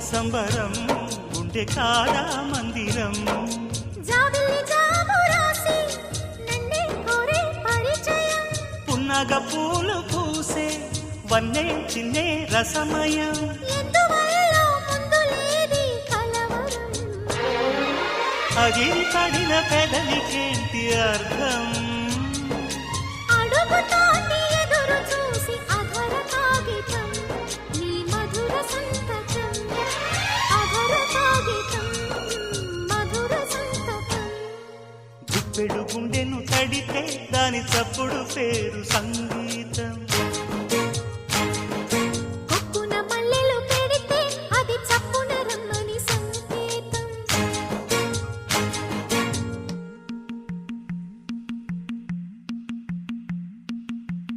సంబరం ఉండే కాదా మందిరం పున్నగ పూలు పూసే వన్నే చిన్నే రసమయం అగిరి పడిన పెదవికేంటి అర్థం అడుగుతా